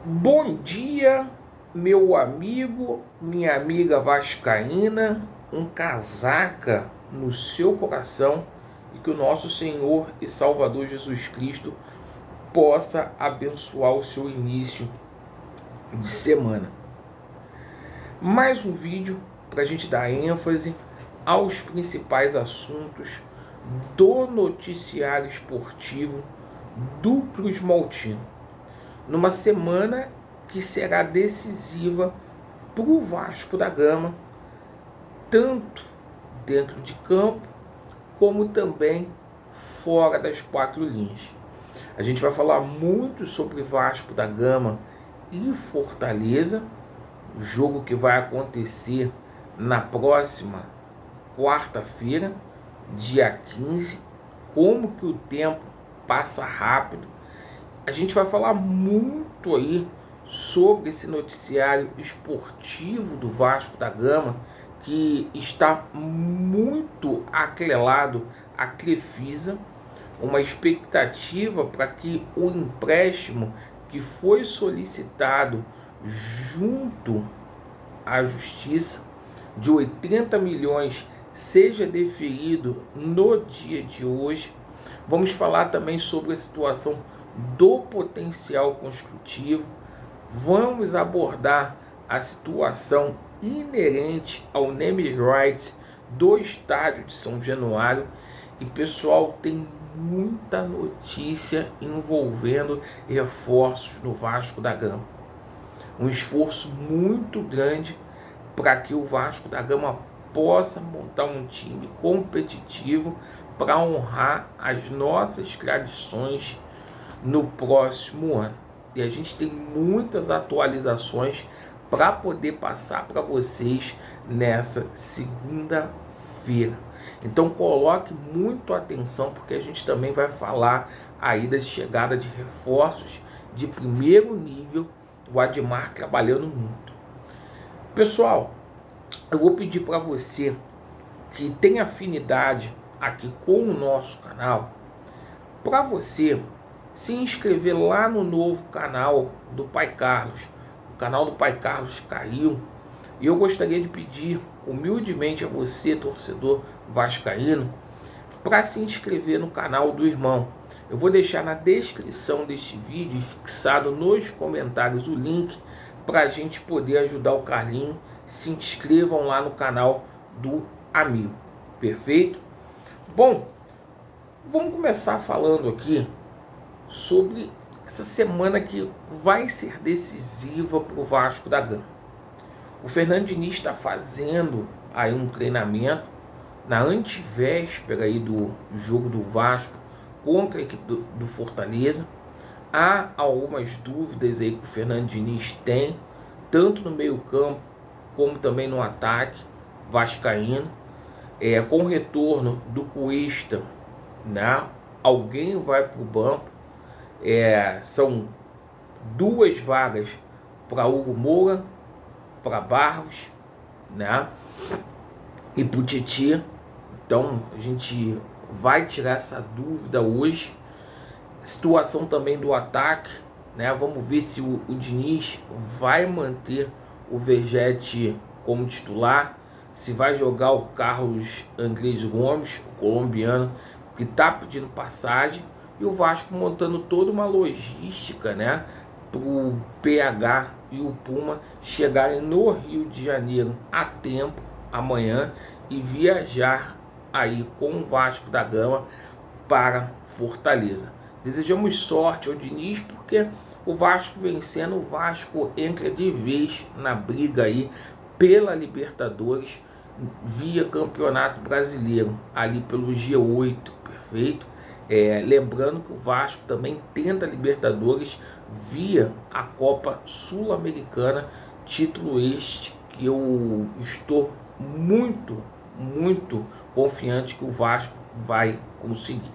Bom dia, meu amigo, minha amiga vascaína, um casaca no seu coração e que o nosso Senhor e Salvador Jesus Cristo possa abençoar o seu início de semana. Mais um vídeo para a gente dar ênfase aos principais assuntos do noticiário esportivo do Cruz Maltino, numa semana que será decisiva para o Vasco da Gama, tanto dentro de campo como também fora das quatro linhas. A gente vai falar muito sobre Vasco da Gama e Fortaleza, o jogo que vai acontecer na próxima quarta-feira, dia 15, como que o tempo passa rápido. A gente vai falar muito aí sobre esse noticiário esportivo do Vasco da Gama, que está muito atrelado à Crefisa, uma expectativa para que o empréstimo que foi solicitado junto à Justiça de 80 milhões seja deferido no dia de hoje. Vamos falar também sobre a situação do potencial construtivo, vamos abordar a situação inerente ao naming rights do estádio de São Januário e, pessoal, tem muita notícia envolvendo reforços no Vasco da Gama. Um esforço muito grande para que o Vasco da Gama possa montar um time competitivo para honrar as nossas tradições no próximo ano. E a gente tem muitas atualizações para poder passar para vocês nessa segunda-feira. Então coloque muito atenção, porque a gente também vai falar aí da chegada de reforços de primeiro nível, o Admar trabalhando muito. Pessoal, eu vou pedir para você que tem afinidade aqui com o nosso canal, para você se inscrever lá no novo canal do Pai Carlos. O canal do Pai Carlos caiu e eu gostaria de pedir humildemente a você, torcedor vascaíno, para se inscrever no canal do irmão. Eu vou deixar na descrição deste vídeo, fixado nos comentários, o link para a gente poder ajudar o Carlinho. Se inscrevam lá no canal do amigo. Perfeito? Bom, vamos começar falando aqui sobre essa semana que vai ser decisiva para o Vasco da Gama. O Fernando Diniz está fazendo aí um treinamento na antivéspera aí do jogo do Vasco contra a equipe do Fortaleza. Há algumas dúvidas aí que o Fernando Diniz tem, tanto no meio campo como também no ataque vascaíno. Com o retorno do Cuesta, né, alguém vai para o banco. São duas vagas para Hugo Moura, para Barros, né, e para o Tietê. Então a gente vai tirar essa dúvida hoje. Situação também do ataque, né? Vamos ver se o Diniz vai manter o Vegete como titular, se vai jogar o Carlos Andrés Gomes, o colombiano, que está pedindo passagem, e o Vasco montando toda uma logística, né, para o PH e o Puma chegarem no Rio de Janeiro a tempo amanhã e viajar aí com o Vasco da Gama para Fortaleza. Desejamos sorte ao Diniz, porque o Vasco vencendo, o Vasco entra de vez na briga aí pela Libertadores via Campeonato Brasileiro, ali pelo G8, perfeito? Lembrando que o Vasco também tenta Libertadores via a Copa Sul-Americana, título este que eu estou muito confiante que o Vasco vai conseguir.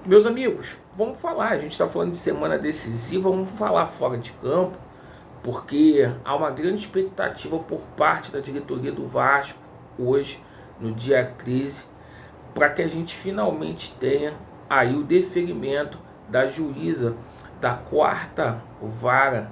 Meus amigos, vamos falar, a gente está falando de semana decisiva, vamos falar fora de campo, porque há uma grande expectativa por parte da diretoria do Vasco hoje, no dia 13, para que a gente finalmente tenha aí o deferimento da juíza da quarta vara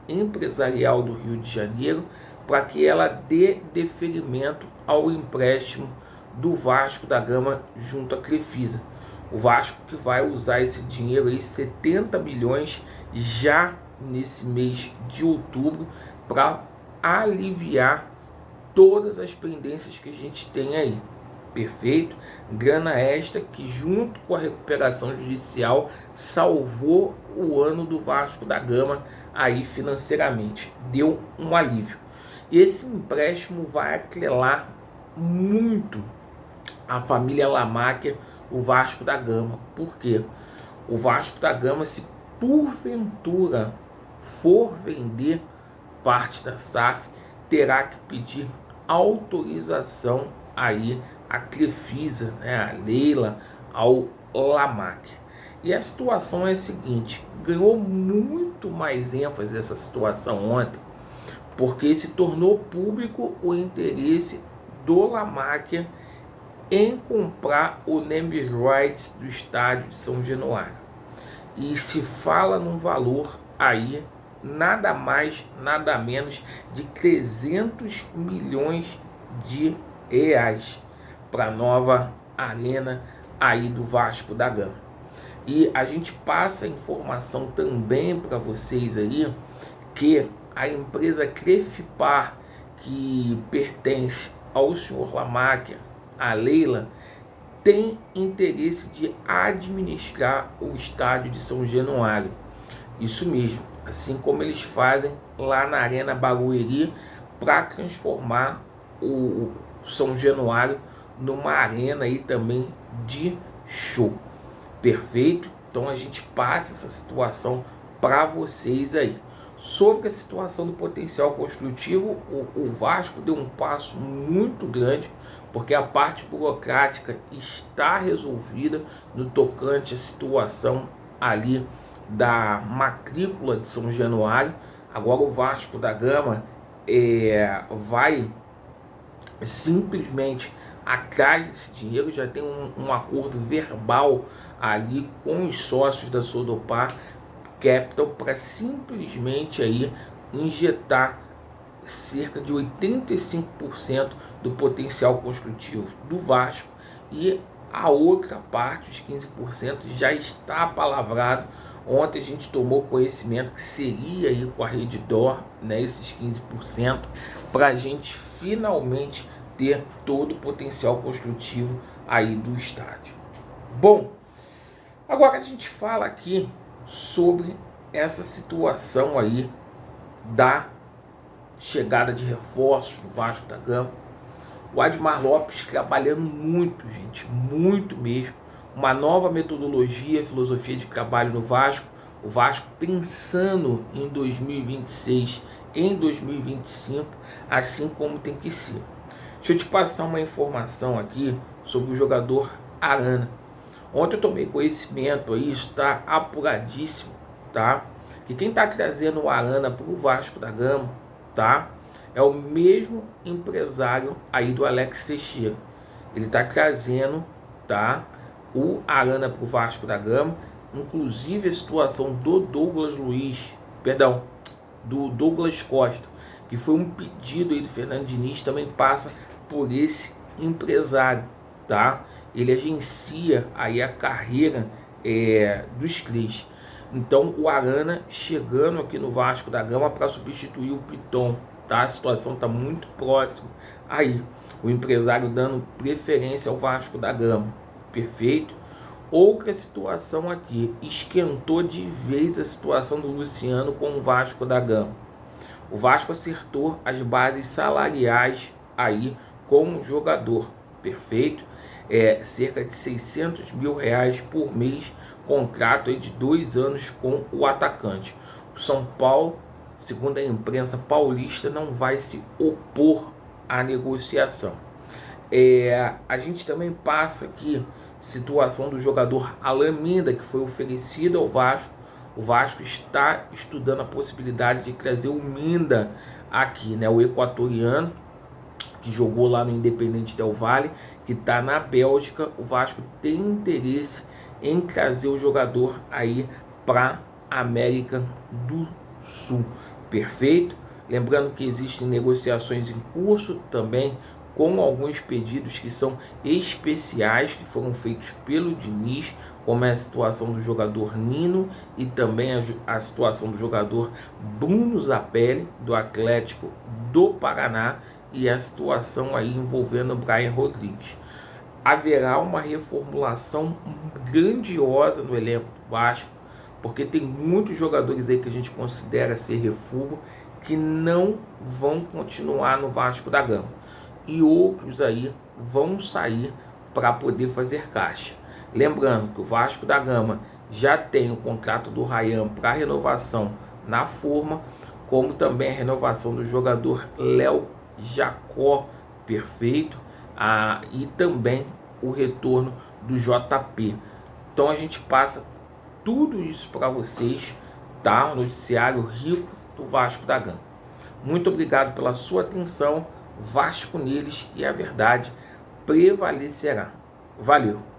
Empresarial do Rio de Janeiro para que ela dê deferimento ao empréstimo do Vasco da Gama junto à Crefisa. O Vasco que vai usar esse dinheiro aí, 70 milhões, já nesse mês de outubro, para aliviar todas as pendências que a gente tem aí. Perfeito? Grana esta que, junto com a recuperação judicial, salvou o ano do Vasco da Gama aí financeiramente. Deu um alívio. Esse empréstimo vai atrelar muito a família Lamáquia, o Vasco da Gama. Por quê? O Vasco da Gama, se porventura for vender parte da SAF, terá que pedir autorização aí a Crefisa, né, a Leila, ao Lamáquia. E a situação é a seguinte: ganhou muito mais ênfase essa situação ontem, porque se tornou público o interesse do Lamáquia em comprar o name rights do estádio de São Januário. E se fala num valor aí nada mais, nada menos de 300 milhões de reais para a nova arena aí do Vasco da Gama. E a gente passa a informação também para vocês aí que a empresa Crefipar, que pertence ao senhor Lamáquia, a Leila, tem interesse de administrar o estádio de São Januário. Isso mesmo, assim como eles fazem lá na Arena Barueri, para transformar o São Januário numa arena aí também de show. Perfeito? Então a gente passa essa situação para vocês aí. Sobre a situação do potencial construtivo, o Vasco deu um passo muito grande, porque a parte burocrática está resolvida no tocante à situação ali da matrícula de São Januário. Agora o Vasco da Gama vai simplesmente atrás desse dinheiro, já tem um acordo verbal ali com os sócios da Sodopar Capital para simplesmente aí injetar cerca de 85% do potencial construtivo do Vasco, e a outra parte, os 15%, já está apalavrado. Ontem a gente tomou conhecimento que seria aí com a Redditor, né, esses 15%, para a gente finalmente ter todo o potencial construtivo aí do estádio. Bom, agora a gente fala aqui sobre essa situação aí da chegada de reforços no Vasco da Gama. O Admar Lopes trabalhando muito, gente, muito mesmo. Uma nova metodologia, filosofia de trabalho no Vasco. O Vasco pensando em 2026, em 2025, assim como tem que ser. Deixa eu te passar uma informação aqui sobre o jogador Arana. Ontem eu tomei conhecimento aí, está apuradíssimo, tá? Que quem está trazendo o Arana para o Vasco da Gama, tá? É o mesmo empresário aí do Alex Teixeira. Ele está trazendo, tá, o Arana para o Vasco da Gama. Inclusive a situação do Douglas Costa, que foi um pedido aí do Fernando Diniz, também passa por esse empresário, tá? Ele agencia aí a carreira dos Clês. Então o Arana chegando aqui no Vasco da Gama para substituir o Piton, tá? A situação está muito próxima aí. O empresário dando preferência ao Vasco da Gama. Perfeito? Outra situação aqui, esquentou de vez a situação do Luciano com o Vasco da Gama. O Vasco acertou as bases salariais aí com o jogador. Perfeito? Cerca de 600 mil reais por mês, contrato aí de 2 anos com o atacante. O São Paulo, segundo a imprensa paulista, não vai se opor à negociação. A gente também passa aqui situação do jogador Alan Minda, que foi oferecido ao Vasco. O Vasco está estudando a possibilidade de trazer o Minda aqui, né? O equatoriano, que jogou lá no Independente Del Valle, que está na Bélgica. O Vasco tem interesse em trazer o jogador aí para a América do Sul. perfeito. Lembrando que existem negociações em curso também com alguns pedidos que são especiais, que foram feitos pelo Diniz, como é a situação do jogador Nino e também a situação do jogador Bruno Zapelli, do Atlético do Paraná, e a situação aí envolvendo o Brian Rodrigues. Haverá uma reformulação grandiosa no elenco do Vasco, porque tem muitos jogadores aí que a gente considera ser refúgio que não vão continuar no Vasco da Gama, e outros aí vão sair para poder fazer caixa. Lembrando que o Vasco da Gama já tem o contrato do Ryan para renovação na forma, como também a renovação do jogador Léo Jacó, perfeito, e também o retorno do JP. Então a gente passa tudo isso para vocês, tá? Um noticiário rico do Vasco da Gama. Muito obrigado pela sua atenção. Vasco neles, e a verdade prevalecerá. Valeu!